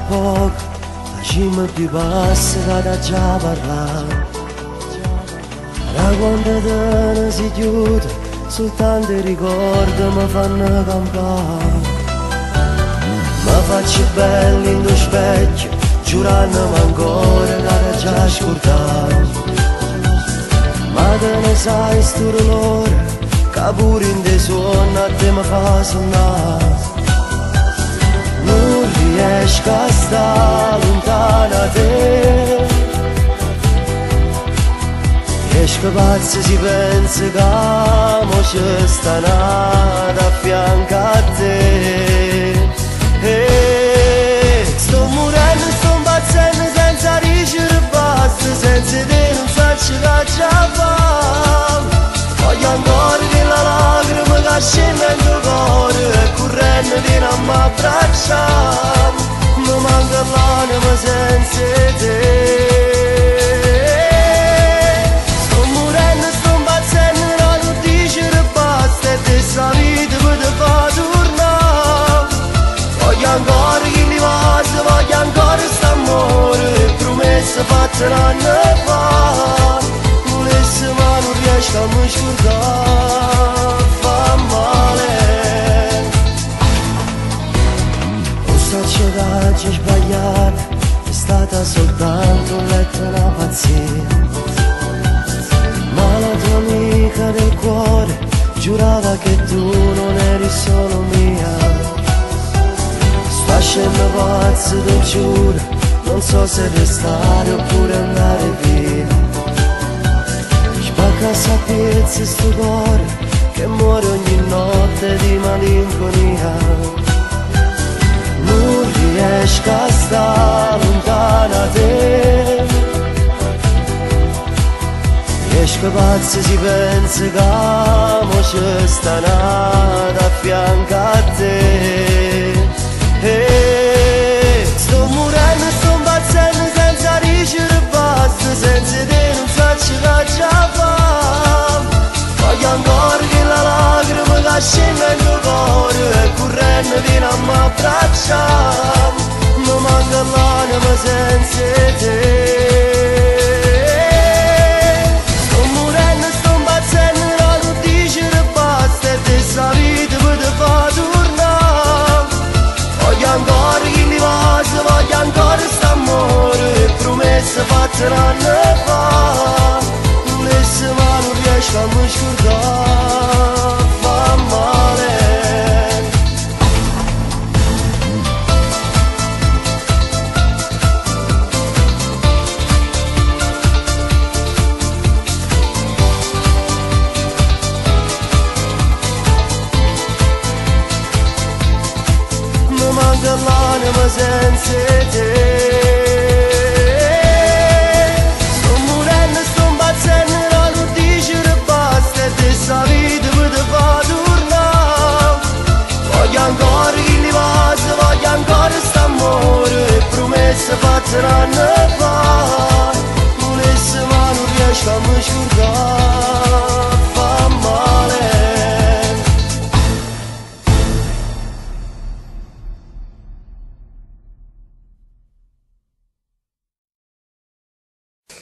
poco, la cima più bassa da già parlare. Da quando te ne si chiude, soltanto i ricordi mi fanno campare. Mi faccio bello in lo specchio, giurandomi ancora che era già scordato. Ma te ne sai sto dolore, che pure in te suona a te mi fa suonare. Non riesco a stare lontano da te, riesco pazzo si pensa che mo ci sta nata a fianco a te. Sto morendo, sto impazzendo senza ricevere basta, senza te non so che già fa. Voglio ancora che la lacrima che scende nel tuo cuore e correndo viene a m'abbracciare. Mi manca l'anima senza te. Sto morendo, sto impazzendo, non dicere basta e te sta vita mi te fa tornare. Voglio ancora che li vasi, voglio ancora st'amore, promesse fatte un anno fa. Volessi ma non riesco a mi scordare, fa male. Lo so che oggi ho sbagliato, è stata soltanto un letto e una pazzia. Ma la tua amica del cuore giurava che tu non eri solo mia. Sto scendo pazzo, te giuro, non so se restare oppure andare via. Spacca a pezzi sto cuore che muore ogni notte di malinconia. Non riesco a stare lontano da te, riesco pazzo si pensa che mo ci sta nata a fianco a te. Sto morendo, sto impazzendo senza ricevere basta, senza te non so che già fa. Voglio ancora che la lacrima che scende nel tuo cuore e correndo viene a m'abbracciare. Mi manca l'anima senza te. Sto morendo, sto impazzendo, non dicere basta e te sta vita mi te fa tornare. Voglio ancora che li vasi, voglio ancora st'amore, promesse fatte un anno fa. Volessi ma non riesco a mi scordare, fa male. Mi manca l'anima senza te. Sto morendo, sto impazzendo, non dicere basta e te sta vita mi te fa tornare. Voglio ancora che li vasi, voglio ancora st'amore, promesse fatte un anno fa. Volessi ma non riesco a mi scordare, fa male.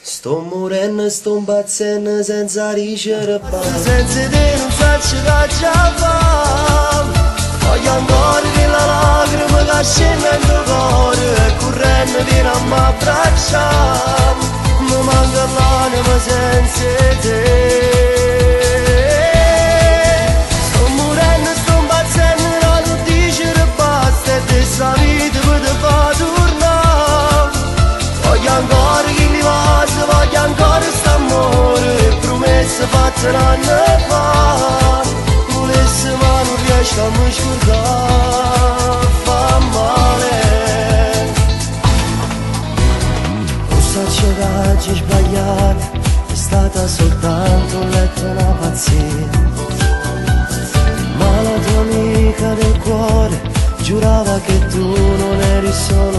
Sto morendo, sto impazzendo senza ricevere basta, senza te non so che già fa. Voglio ancora che la lacrima che scende nel tuo cuore e correndo viene a m'abbracciare. Mi manca l'anima senza te. Sto morendo, sto impazzendo, non dicere basta e te sta vita mi te fa tornare. Voglio ancora che li vasi, voglio ancora st'amore, promesse fatte un anno fa. Volessi ma non riesco a mi scordare, fa male. Lo so che oggi ho sbagliato, è stata soltanto un letto e una pazzia. Ma la tua amica del cuore giurava che tu non eri solo